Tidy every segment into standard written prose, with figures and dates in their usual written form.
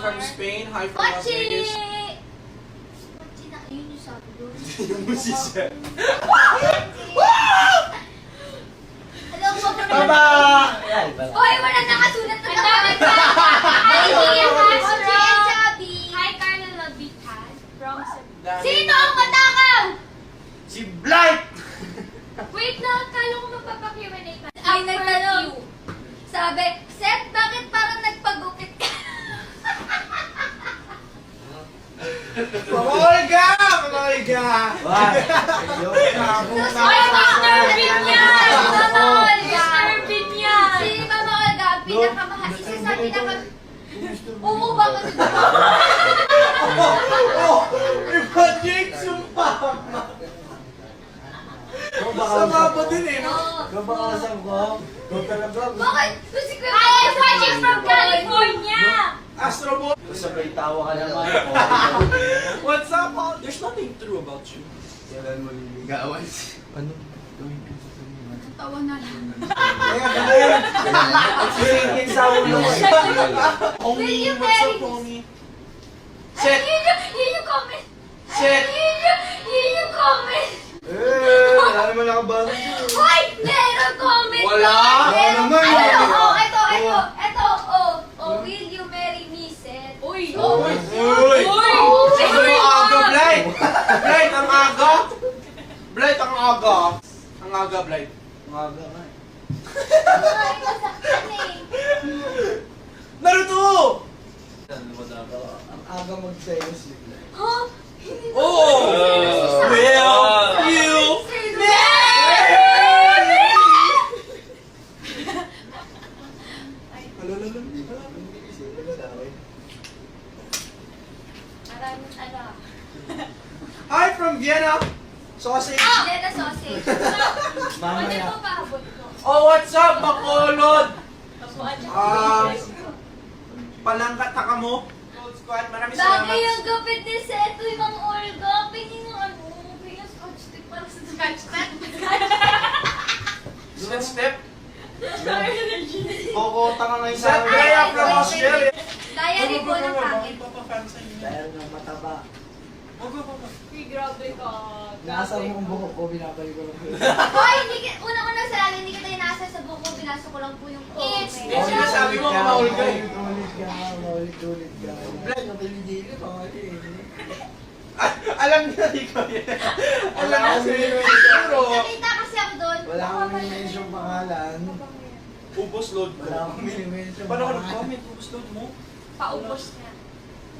from Spain. Hi from Las Vegas. Mochi na, yun yung sabi doon. Yung musisya. Alam mo ba Baba! Hoy, wala nakasulat na naman. Hi, Tia Castro. Hi, Carla Labitan. From Sino ang matakaw? Si Blight! Wait na, kala ko magpapakiwanay ka. Ay, nagtanong. Sabi, Seth, bakit parang nagpagupit ka? Olga! Olga! Why? Ay, Mr. Binyan! Mama Olga! Mr. Binyan! Si Mama Olga, ang pinakamahal. Isa sa pinaka... Umuba kasi diba? Iba Jake, sumpa! Sama pa din eh, no? Kabakasan ko. Go talaga. Bakit? Si Kuya I am watching from California! Astro Boy! Sabay tawa ka naman. What's up, Paul? There's nothing true about you. Kailan mo liligawan? Ano? Tawa na lang. Nagsisingin sa ulo. Homie, you what's marry up, homie? Ay, Set! yun yung comment. Set! Yun yung comment. Wala naman nakabago. Hoy! Meron comment! Wala! Meron. Wala naman. Ano? Oh, ito. Oh, will you marry me, Seth? Uy! Uy! Ano aga, Blight? Blight, ang aga? Blight, ang aga. Ang aga, Blight. Umaga nga. Ay, masaktan eh. Naruto! Ang aga mag-sales bigla. Huh? Oh! Will you Maraming ano. Hi from Vienna! Sausage! Jenna sausage. Ano Mamaya. mo paabot ko? Oh, what's up, Bacolod? Um, Palangkat na ka mo? Gold Squad, maraming salamat. Bagay yung gupit ni Seth. Uy, Mang Olga. Pingin yung ano. Pingin yung scotch tape para sa scotch tape. Step. Kokota ka ngayon Sa sa Drea from Australia. Diary po ng pangit. Dahil nga mataba. Uy, grabe ka. Nasa mo ang buhok ko, binabalik ko lang. Hoy, unang-una sa lalo, hindi kita inasa sa buko. Binasa ko lang po yung It's comment. Yes, sinasabi mo, Maul ka eh. Maulit-ulit ka. Black, napilidili pa nga eh. Alam niya, di ko yan. Alam niya sa'yo. Pero, Nakita kasi ako doon. Wala akong minimensyong pangalan. ubos load ko. Wala akong minimensyong Paano ka pangalan. nag-comment? Ubos load mo? Paubos na.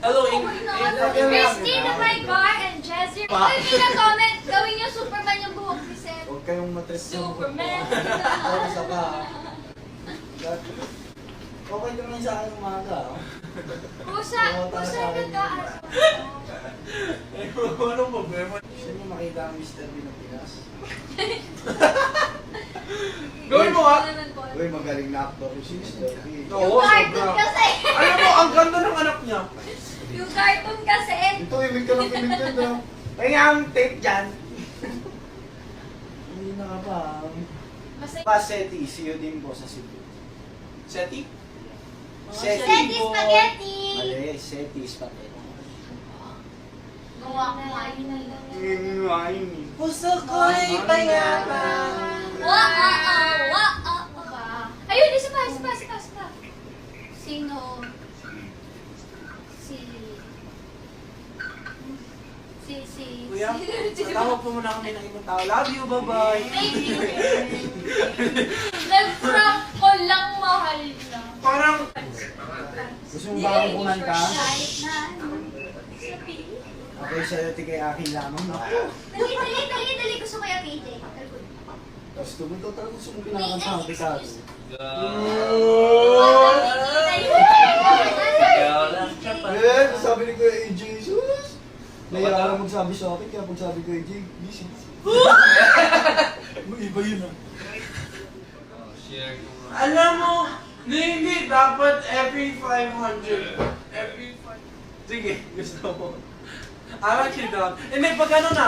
Hello, Christine Bar and Jessie. Uy, may nag-comment. Gawin niyo Superman yung buhok ni Seth. Huwag kayong matres yung Superman. Pero isa pa. Okay naman sa akin umaga. Pusa nag-aaso. Anong problema? Gusto niyo makita ang Mr. Bean ng Pinas? Gawin mo ha? Uy, magaling na actor si Mr. Bean. Oo, Yung cartoon sobra. kasi. Alam mo, ang ganda ng anak niya. Yung cartoon kasi. Ito, imig ka ng pinigyan daw. Kaya ang tape dyan. Hindi na ka pa. Masaya. Paseti, see you din po sa Cebu. Seti? Seti spaghetti. Mali, Seti spaghetti. Gawa ko nga yun. Puso ko'y payapa. Ayun, isa pa. Sino? Kuya, tawag po muna kami ng ibang tao. Love you, bye-bye. Thank you. Nag-prank ko lang, mahal na. Parang, Gusto mo ba akong kumanta? Kahit na ano. Sabi. Okay, sa'yo, tigay akin lamang. Dali. Gusto ko yung PJ. Tapos tumunto talaga gusto mong pinakanta ang Picado. Eh, sabi ni Kuya AJ, Jesus! Naiya magsabi sa akin, kaya pag sabi ko AJ, busy. Iba yun ah. alam mo, hindi, dapat every 500. Every 500. Sige, gusto mo. I want you down. Hindi, pag ano na,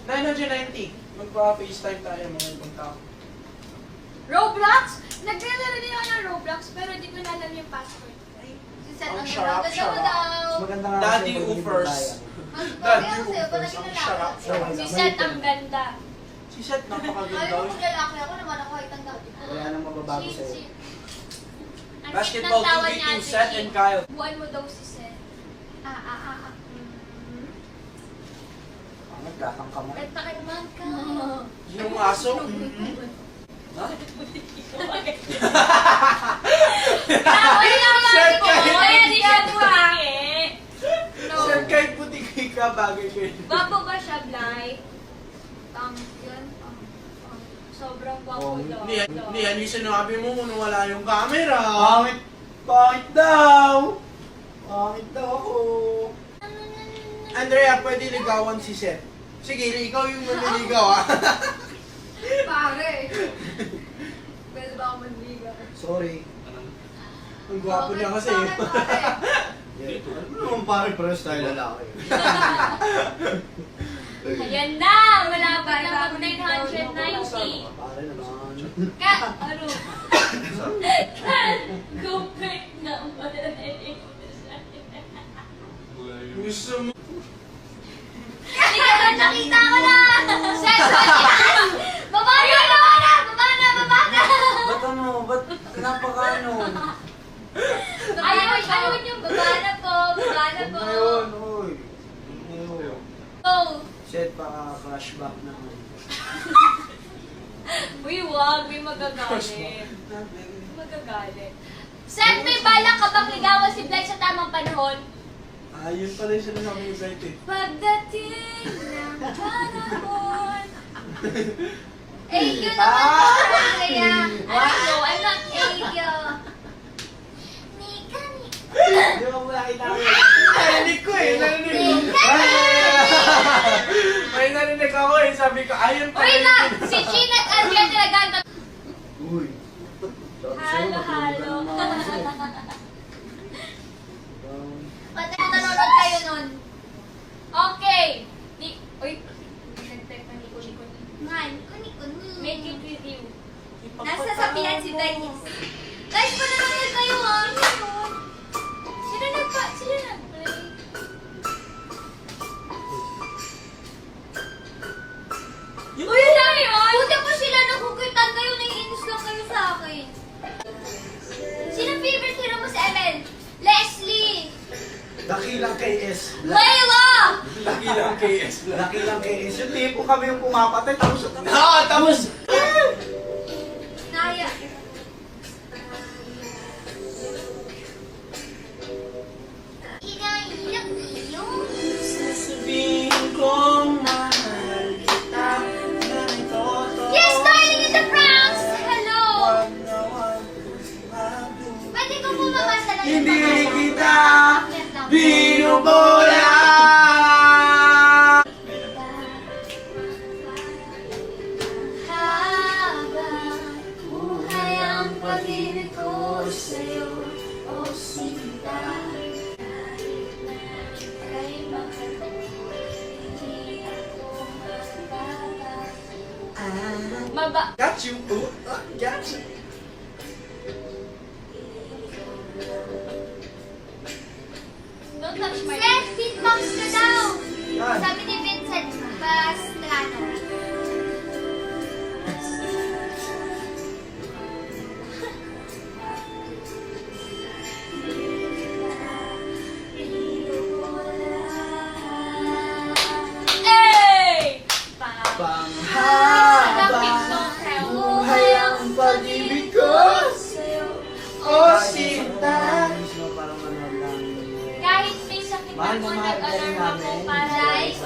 990. Magpa-FaceTime tayo mga ibang tao. Roblox? Naglalaro din ako ng Roblox pero di ko na alam yung password. Set Ang ano sharp, lang. sharp. maganda nga Daddy kasi pag offers. nagbabayan. Mas bagay ako sa'yo, pag naging lalaki Shut up. ako. Si Seth ang ganda. Si Seth, napakaganda. Ayaw mo lalaki ako naman ako ay tanda. Wala nang mababago Si- sa'yo. si- Ang Basketball cute ng tawa to niya, Team Ate Seth Chi. and Kyle. Buwan mo daw si Seth. Nagkakangka mo. Takit man ka. Yung aso. Ha? Ay, naman Seth, ko. kahit Ay, hindi di ka ka tuwangi. Seth, kahit puti ka, bagay ko yun. Gwapo ba siya, Blay? Yun. Sobrang gwapo daw. Hindi, ano yung sinabi mo kung wala yung camera? Pangit! Pangit daw! Pangit daw ako! Andrea, pwede ligawan si Seth. Sige, ikaw yung manliligaw ah. Pare. Pwede ba ako manligaw? Sorry. Ang gwapo niya kasi. Bakit, pare? Ano naman pare, pares tayo lalaki. Ayan na! Malapit na mag 990. Pare naman. Ka, ano? Compare naman. Gusto mo? Ikaw, nakita ko na! Seth, baba na! Baba na! Baba na! Baba na! Ba't ano? Ba't napaka-ano? Ayaw niyo! Baba na po! Baba na po! Ngayon, oy. Ngayon. Go! Set pa flashback naman. Uy, wag. May magagalit. Magagalit. Seth, may balak ka bang ligawan si Blake sa tamang panahon? Ah, yun pala yung sinasabi yung site eh. Pagdating ng panahon. Eh, yun naman sa kaya. No, I'm not Eyo. Nika, Di ba mo nakita ko? Narinig ko eh, narinig ko. May narinig ako eh, sabi ko, ayun pala. Wait lang! Si Gina at Adrian talagang Uy. Sabi sa'yo, Halo, matulog ka halo. naman kasi. Pati nanonood kayo nun. Okay. Uy. Nag-type na ni Kuni. Ngan, kuni-kuni. Make it with you. Nasa sabihan si Dennis. Guys, pa nanonood kayo ah. Sino nag-play? Uy, yun lang yun! Buti po sila nakukitan kayo, naiinis lang kayo sa akin. Sino favorite hero mo sa ML? Leslie! Dakilang KS. Layla! Laki lang KS lang. Dakilang KS. Yung tipo kami yung pumapatay. Tapos Tapos, Naya. Inaiyak iyo. sasabihin kong mahal kita. Ganito to. Yes, darling in the Bronx! Hello! Wag na wag magbago. Pwede ko bumabasa lang yung Hindi mga- kita Yes, lang. binubola. Habang buhay ang pag-ibig ko sa'yo, o sinta. Kay makatuloy, hindi ako Maba. Got you. Oh, got you. Don't touch my Seth, beatbox ka daw! Yan. Sabi ni Vincent Bastrano. Hey! panghaba. Buhay ang pag-ibig ko. Oh, sinta. Parang ano lang. Kahit may sakit Mahal ako, na mahal ka rin nag-alarm ako namin. para Guys,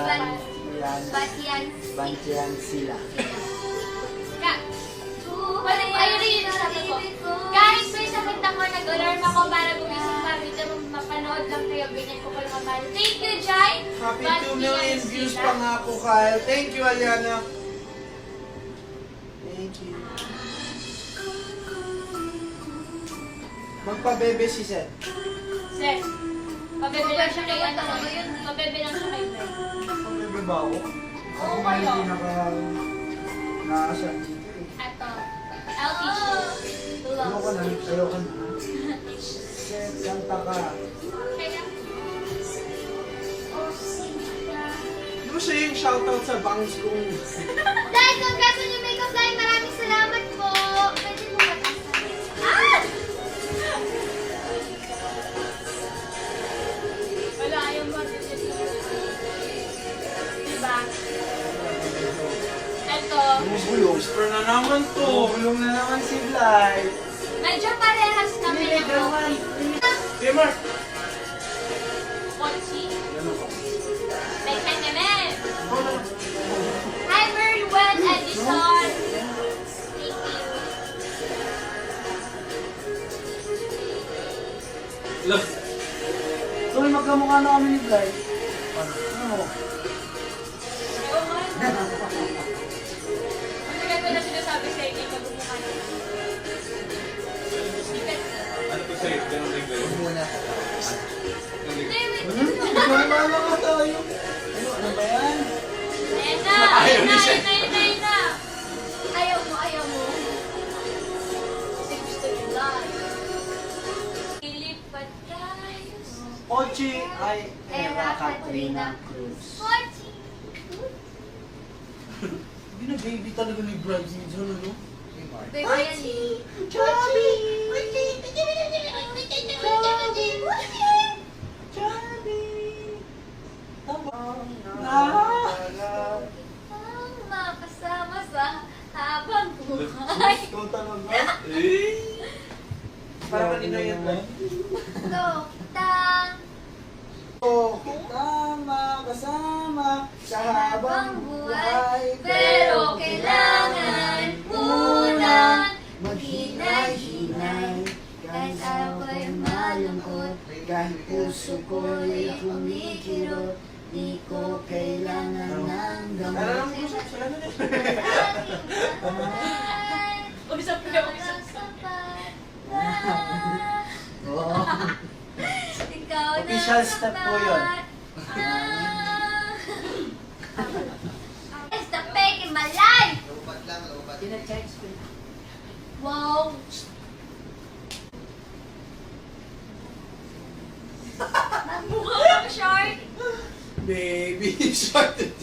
Yan. Bantiyan sila. Wala po, ayun rin yung sabi ko. Kahit may sakit ako, nag-alarm ako para gumising pa. Dito mapanood lang kayo, ganyan ko pala kamahal. Thank you, Jai! Happy But 2 million yan views sila. pa nga po, Kyle. Thank you, Aliana. Thank you. Magpabebe si Seth. Seth, pabebe lang siya kay ano. Pabebe lang siya kay Ben. Pag-ibig ba ako? Ako Oo, nga yung kayo. pinaka nakasya dito eh. Ato. I'll teach you. Ayoko na. Ayoko na. Set, kanta ka. Kaya, shoutout sa bangs kong... Dahil congrats on your makeup line. Maraming salamat po. Pwede mo matasan. Ah! Wala, yung mga diba? Ito, Bumubulong. Whisper na naman to. Bumubulong na naman si Bly. medyo parehas kami ng Okay, Mark. Mochi. Ganun ko. May kanya-men. Hi, Merlwen Edison. Thank you. Look. Tuloy magkamukha na kami ni Bly. Ano mo? Oo nga. Ang tagal ko na sinasabi sa inyo, magmumukha na. Ano to sa'yo? Ganun din ba yun? Muna. Hindi, wait. Magkamukha na nga tayo. Ano ba yan? Ayun na, Ayaw ayun ni na, Shay. ayun na, ayun na. Ayaw mo, ayaw mo. Kasi gusto nila. Ilipat tayo sa... Ochi ay Era Era Katrina Katrina Cruz. Mochi. Hindi na baby talaga ni Brad Simpson, ano? Baby yan eh. Chubby! Ang makasama sa habang buhay. Ikaw talaga? Eh? Para kanino yan ba? Tokang Oh, kita makasama sa habang buhay. pero kailangan munang maghinay-hinay. kahit araw ko'y malungkot, Kahit puso ko'y kumikirot, di ko kailangan ng Ano gamot. lang mo siya? Sila na din. Usap na, usap. Walang sapat na Oo. ikaw na Official step po yun. It's the fake in my life! Wow! Mukha kang shark. Baby, short it.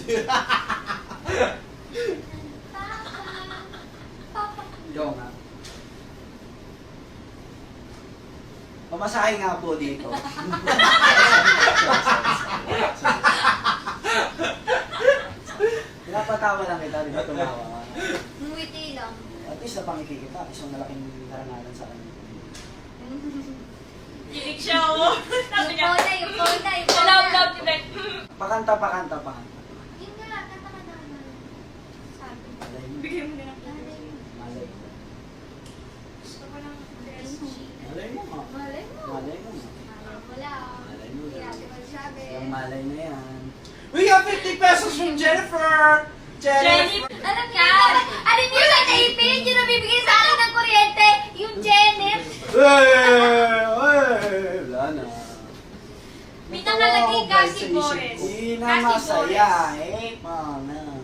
Yo nga. Pamasahe nga po dito. Pinapatawa lang kita, di ba tumawa ka? Ngumiti lang. At least napangiti kita, isang malaking karangalan sa kanya. Kilig siya, oh. Sabi niya. Yung phone na. Love, today. Pakanta. Yun nga, kanta ka naman. Sabi. Malay mo. Bigyan mo na lang. Malay mo. Gusto ko lang dress chic. Malay mo nga. Malay mo. Malay mo nga. Wala. Malay mo Hindi nga. natin magsabi. Yung malay na yan. We got 50 pesos from Jennifer. Jenny. Alam niyo, alam niyo sa taping, yung nabibigay sa akin ng kuryente, yung Janet. Wala na. May nakalagay kasi, Boris. Hindi na Kasi, masaya. Eh, mana.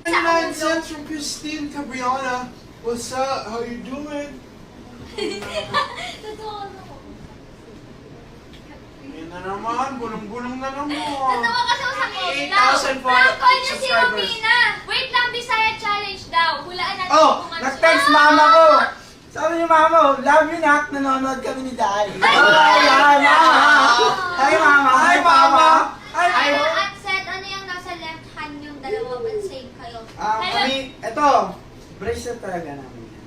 9 cents from Christine Cabriana. What's up? How you doing? Totoo na ko. Yan na naman. Bulong-bulong na naman. Totoo kasi ako sa call 8,000 Prank call niya si subscribers. Romina. Wait lang, Bisaya Challenge daw. Hulaan natin Oh, kung ano nag-text siya. mama ko. Sabi ni mama, love you nak, nanonood kami ni Daddy. Ay, Ay, mama. Hi, mama. Hi, mama. Hi, Ay, mama. at set, ano yung nasa left hand yung dalawa, but same kayo. Kami, eto, bracelet talaga namin yan.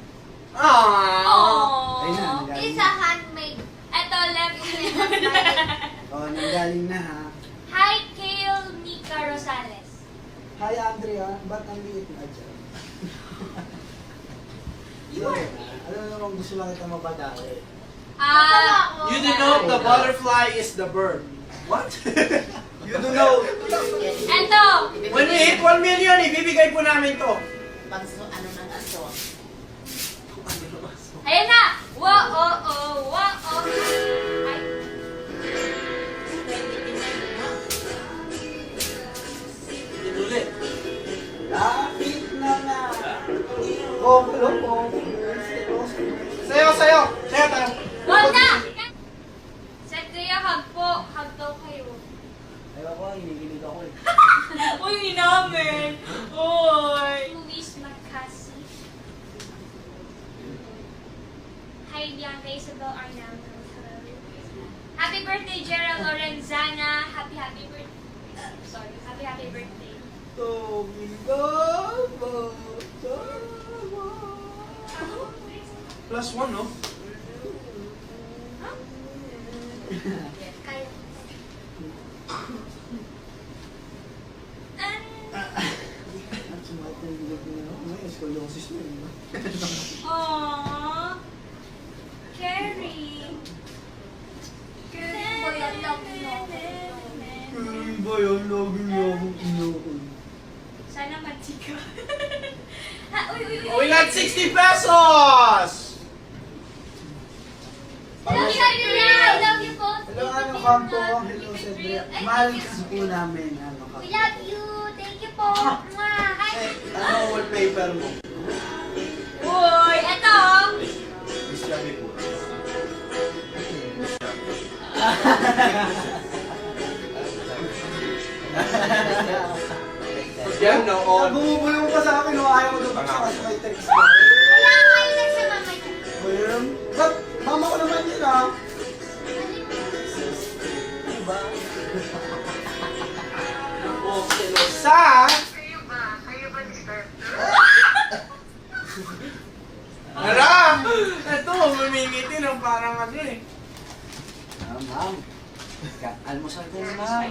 Aww. Oh. Ayun na, nanggaling Isa na. handmade. Eto, left Oh, nanggaling na ha. Hi, Kale Nika Rosales. Hi, Andrea. Ba't ang liit na dyan? Sorry, ano naman gusto lang kita mabadali? You denote the butterfly is the bird. What? You don't know. Eto. When we hit 1 million, ibibigay po namin to. Ayan na. Wow. Ay. Inulit. Lapit na na. Oh, hello po. Sayo tayo. Wag na. Set kayo, hug po. Hug daw kayo. Ayaw ko, hinigilig ako eh. Uy, hindi namin. Uy. Luis Macasi. Hi, Bianca Isabel Arnaldo. Hello. Happy birthday, Gerald Lorenzana. Happy birthday. Happy birthday. +1, no? Kaya. Scoliosis mo yun. Aww. Carrie. Boy, ang love niyo. Ay ba yun? Lagi niyo akong inukol. Sana matika. Ha, uy. Oh, we got 60 pesos! Love you, I love you po. Hello, ano Kampo? Hello, Cedric. Mahal ka po namin. Ano ka? We love you. Thank you po. Mwah. Hi. Ano wallpaper mo? Uy, eto. Miss Chubby po. Yan, no? Oh. Bumubulong pa sa akin, no? Ayaw ko doon sa kasi may text ko. Kaya kayo nagsama niyo. Ayun. Ba't? Mama ko naman yun, ah. Diba? Okay, no? Sa... Kayo ba disturb? Hala! Ito, mamimingiti ng parang ano eh. Ma'am. Almusal ko na, ma'am.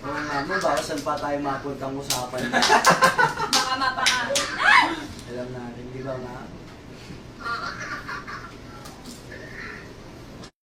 Oo nga, ma'am. Baka saan pa tayo mapuntang usapan. Baka mapaka. Alam natin, di ba, ma'am?